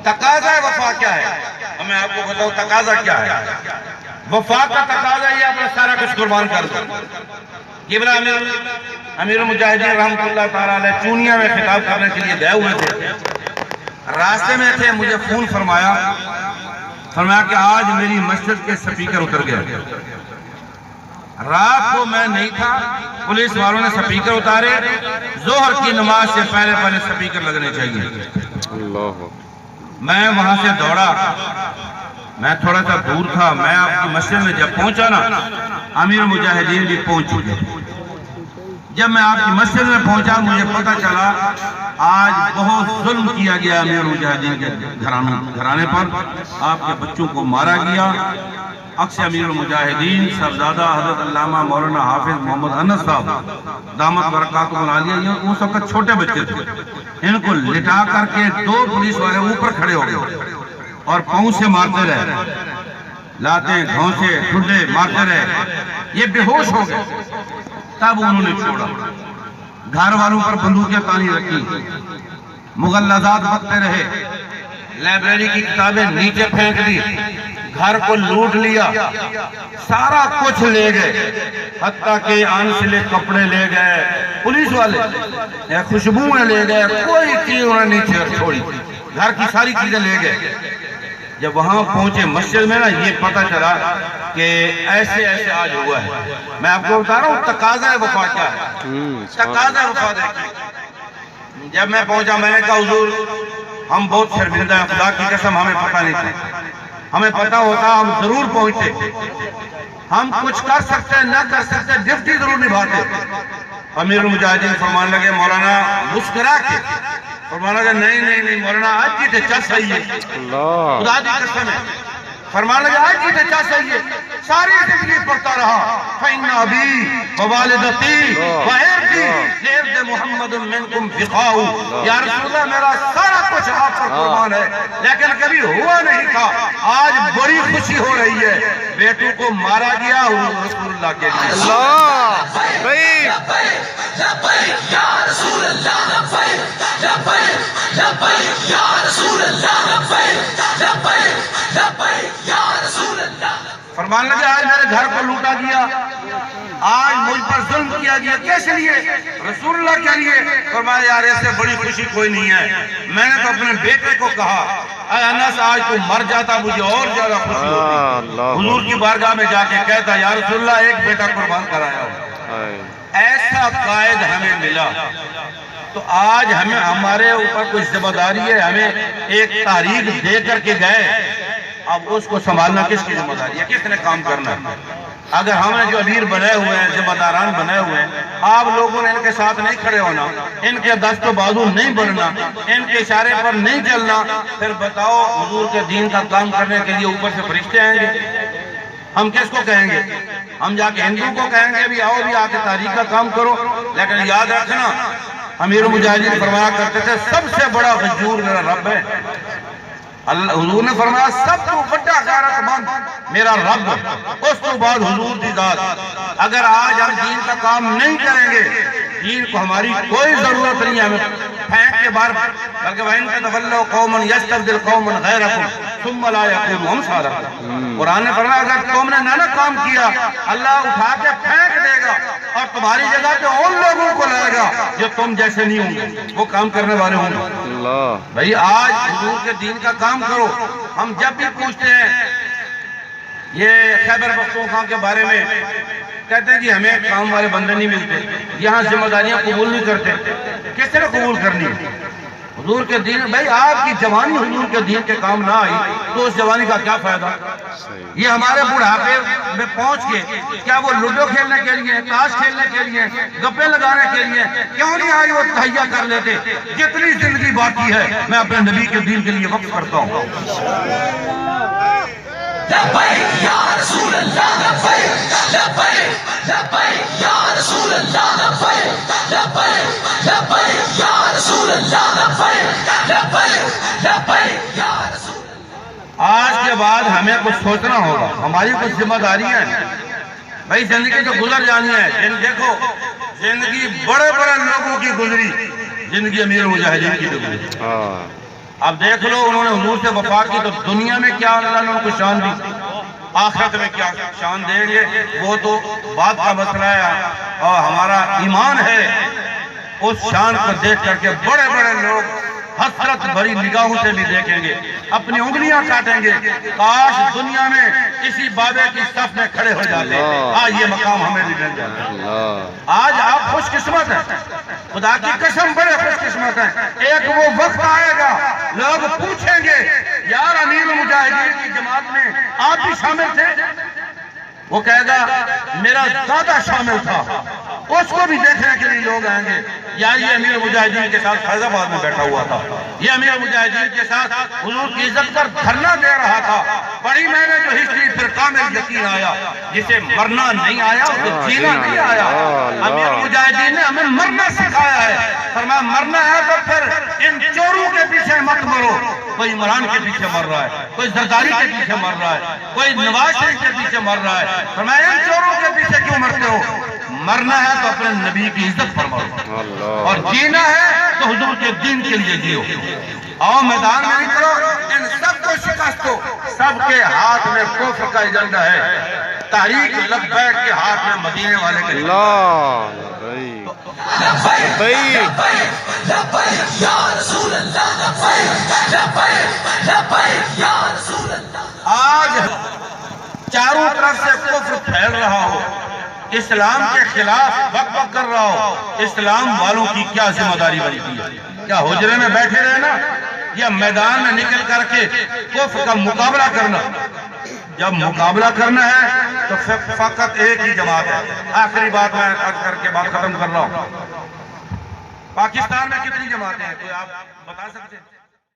تقاضا وفا کیا ہے؟ میں آپ کو بتاؤں تقاضا کیا ہے؟ وفا کا تقاضا یہ اپنا سارا کچھ قربان کر دو. قبلہ امیر المجاہدین رحمت اللہ تعالیٰ علیہ چونیا میں خطاب کرنے کے لیے گئے ہوئے تھے. راستے میں تھے, مجھے فون فرمایا کہ آج میری مسجد کے سپیکر اتر گئے. رات کو میں نہیں تھا, پولیس والوں نے سپیکر اتارے. ظہر کی نماز سے پہلے سپیکر لگنے چاہیے. میں وہاں سے دوڑا, میں تھوڑا سا دور تھا. میں آپ کی مسجد میں جب پہنچا نا, امیر المجاہدین بھی پہنچ چکے. جب میں آپ کی مسجد میں پہنچا مجھے پتہ چلا آج بہت ظلم کیا گیا امیر المجاہدین کے گھرانے پر. آپ کے بچوں کو مارا گیا. عکس امیر المجاہدین صاحبزادہ حضرت علامہ مولانا حافظ محمد انس صاحب دامت برکاتہ العالیہ, یہ اس وقت چھوٹے بچے تھے. ان کو لٹا کر کے 2 پولیس والے اوپر کھڑے ہو گئے اور پاؤں سے مارتے رہے, لاتے گھونسے ٹھڈے مارتے رہے. یہ بے ہوش ہو گئے. تب انہوں نے چھوڑا. گھر والوں پر بندوقیں تانی رکھی, مغلظات بکتے رہے, لائبریری کی کتابیں نیچے پھینک دی, گھر کو لوٹ لیا, سارا کچھ لے گئے, حتیٰ کہ آنسلے کپڑے لے گئے پولیس والے, خوشبوئیں لے گئے, کوئی چیز انہوں نے نہیں چھوڑی, گھر کی ساری چیزیں لے گئے. جب وہاں پہنچے مسجد میں نا, یہ پتہ چلا کہ ایسے آج ہوا ہے. میں آپ کو بتا رہا ہوں تقاضا وفا کیا ہے. تقاضا وفا دیکھیں. جب میں پہنچا میں نے کہا حضور ہم بہت شرمندہ ہیں, خدا کی قسم ہمیں پتہ نہیں تھا. ہمیں پتہ ہوتا ہم ضرور پہنچتے. ہم کچھ کر سکتے نہ کر سکتے, ڈیوٹی ضرور نبھاتے. امیر المجاہدین فرمانے لگے مولانا مسکرا کے فرمانا کہ نہیں مولانا آج جیتے چل صحیح ہے, خدا دی قسم ہے. فرمانے لگے آج جیتے چل صحیح ہے. ساری زندگی پڑھتا رہا فَإِنَّ أَبِي وَوَالِدَتِي وَعِرْضِي لِعِرْضِ مُحَمَّدٍ مِّنْكُمْ فِقَاءُ. یا رسول اللہ میرا سارا کچھ آپ پر قربان ہے, لیکن کبھی ہوا نہیں تھا. آج بڑی خوشی ہو رہی ہے, بیٹوں کو مارا گیا رسول اللہ کے لیے. فرمانے لگے آج میرے گھر کو لوٹا گیا, آج مجھ پر ظلم کیا گیا, کیس لیے؟ رسول اللہ کے لیے. فرمایا یار ایسے بڑی خوشی کوئی نہیں ہے. میں نے تو اپنے بیٹے کو کہا اے انس آج تو مر جاتا مجھے اور زیادہ خوشی ہوتی. حضور کی بارگاہ میں جا کے کہتا یا رسول اللہ ایک بیٹا قربان کرایا ہو. ایسا قائد ہمیں ملا. تو آج ہمیں ہمارے اوپر کوئی ذمہ داری ہے, ہمیں ایک تاریخ دے کر کے گئے, اب اس کو سنبھالنا کس کی ذمہ داری ہے, کس نے کام کرنا ہے. اگر ہم نے جو امیر بنے ہوئے ہیں, ذمہ داران بنے ہوئے ہیں, آپ لوگوں نے ان کے ساتھ نہیں کھڑے ہونا, ان کے دست و بازو نہیں بڑھنا, ان کے اشارے پر نہیں چلنا, پھر بتاؤ حضور کے دین کا کام کرنے کے لیے اوپر سے فرشتے آئیں گے. ہم کس کو کہیں گے؟ ہم جا کے ہندو کو کہیں گے بھی آؤ بھی آ کے تاریخ کا کام کرو. لیکن یاد رکھنا امیر المجاہدین فرمایا کرتے تھے سب سے بڑا غیور میرا رب ہے. حضور نے فرمایا سب تو بڑا غیرت مند میرا رب, اس تو بعد حضور دی ذات. اگر آج ہم دین کا کام نہیں کریں گے, دین کو ہماری کوئی ضرورت نہیں ہے. ہمیں پھینک کے باہر, بلکہ وَإِن تَتَوَلَّوْا قَوْمًا يَسْتَبْدِلْ قَوْمًا غَيْرَكُمْ ثُمَّ لَا يَكُونُوا أَمْثَالَكُمْ. قرآن نے فرمایا اگر تم نے نہ کام کیا, اللہ اٹھا کے پھینک دے گا اور تمہاری جگہ پہ ان لوگوں کو لائے گا جو تم جیسے نہیں ہوں گے, وہ کام کرنے والے ہوں گے. بھائی آج حضور کے دین کا کام کرو. ہم جب بھی پوچھتے ہیں یہ خیبر پختونخوا کے بارے میں, کہتے ہیں کہ ہمیں کام والے بندے نہیں ملتے, یہاں ذمہ داریاں قبول نہیں کرتے. کس طرح قبول کرنی ہے حضور کے دین؟ بھائی آپ کی جوانی حضور کے دین کے کام نہ آئی تو اس جوانی کا کیا فائدہ؟ یہ ہمارے بڑھاپے میں پہنچ کے کیا وہ لوڈو کھیلنے کے لیے, تاش کھیلنے کے لیے, گپے لگانے کے لیے کیوں نہیں آئی وہ تہیا کر لیتے؟ جتنی زندگی باقی ہے میں اپنے نبی کے دین کے لیے وقف کرتا ہوں. لبیک یا رسول اللہ, لبیک لبیک لبیک یا رسول اللہ, لبیک لبیک لبیک یا رسول اللہ, لبیک لبیک لبیک یا رسول اللہ. آج کے بعد ہمیں کچھ سوچنا ہوگا, ہماری کچھ ذمہ داریاں ہیں. بھائی زندگی جو گزر جانی ہے, دیکھو زندگی بڑے بڑے لوگوں کی گزری, زندگی امیر المجاہدین کی گزری. اب دیکھ لو انہوں نے حضور سے وفا کی تو دنیا میں کیا اللہ نے ان کو شان دی، آخرت میں کیا شان دیں گے وہ تو بات کا مسئلہ ہے، اور ہمارا ایمان ہے اس شان کو دیکھ کر کے بڑے بڑے لوگ حسرت بھری نگاہوں سے بھی دیکھیں گے، اپنی انگلیاں کاٹیں گے، کاش دنیا میں اسی بابے کی صف میں کھڑے ہو جاتے، آج یہ مقام ہمیں بھی مل جاتا۔ آج آپ خوش قسمت ہیں، خدا کی قسم بڑے خوش قسمت ہیں۔ ایک وہ وقت آئے گا لوگ پوچھیں گے یار امیر المجاہدین کی جماعت میں آپ بھی شامل تھے؟ وہ کہے گا میرا دادا شامل تھا، اس کو بھی دیکھنے کے لیے لوگ آئیں گے، یار یہ امیر المجاہدین کے ساتھ فیض آباد میں بیٹھا ہوا تھا، یہ امیر المجاہدین کے ساتھ حضور کی عزت پر دھرنا دے رہا تھا، پڑھی میں نے جو ہسٹری پھر کامل یقین آیا، جسے مرنا نہیں آیا اسے جینا نہیں آیا۔ امیر المجاہدین نے ہمیں مرنا سکھایا ہے، فرمایا مرنا ہے تو پھر ان چوروں کے پیچھے مت مرو، کوئی عمران کے پیچھے مر رہا ہے، کوئی زرداری کے پیچھے مر رہا ہے، کوئی نواز شریف کے پیچھے مر رہا ہے، فرمایا ان چوروں کے پیچھے کیوں مرتے ہو؟ مرنا ہے تو اپنے نبی کی عزت پر مرو، اور جینا ہے تو حضور کے دین کے لیے جیو۔ آؤ میدان میں نکلو، ان سب کو شکست دو، سب کے ہاتھ میں کفر کا ایجنڈا ہے، تحریک لبیک کے ہاتھ میں مدینے والے کے آج چاروں طرف سے کفر پھیل رہا ہو، اسلام کے خلاف بک بک کر رہا ہو، اسلام والوں کی کیا ذمہ داری بنتی ہے؟ کیا حجرے میں بیٹھے رہنا یا میدان میں نکل کر کے کفر کا مقابلہ کرنا؟ جب مقابلہ کرنا ہے تو فقط ایک ہی جماعت ہے۔ آخری بات میں عرض کر کے بات ختم کر رہا ہوں، پاکستان میں کتنی جماعتیں ہیں کوئی آپ بتا سکتے ہیں؟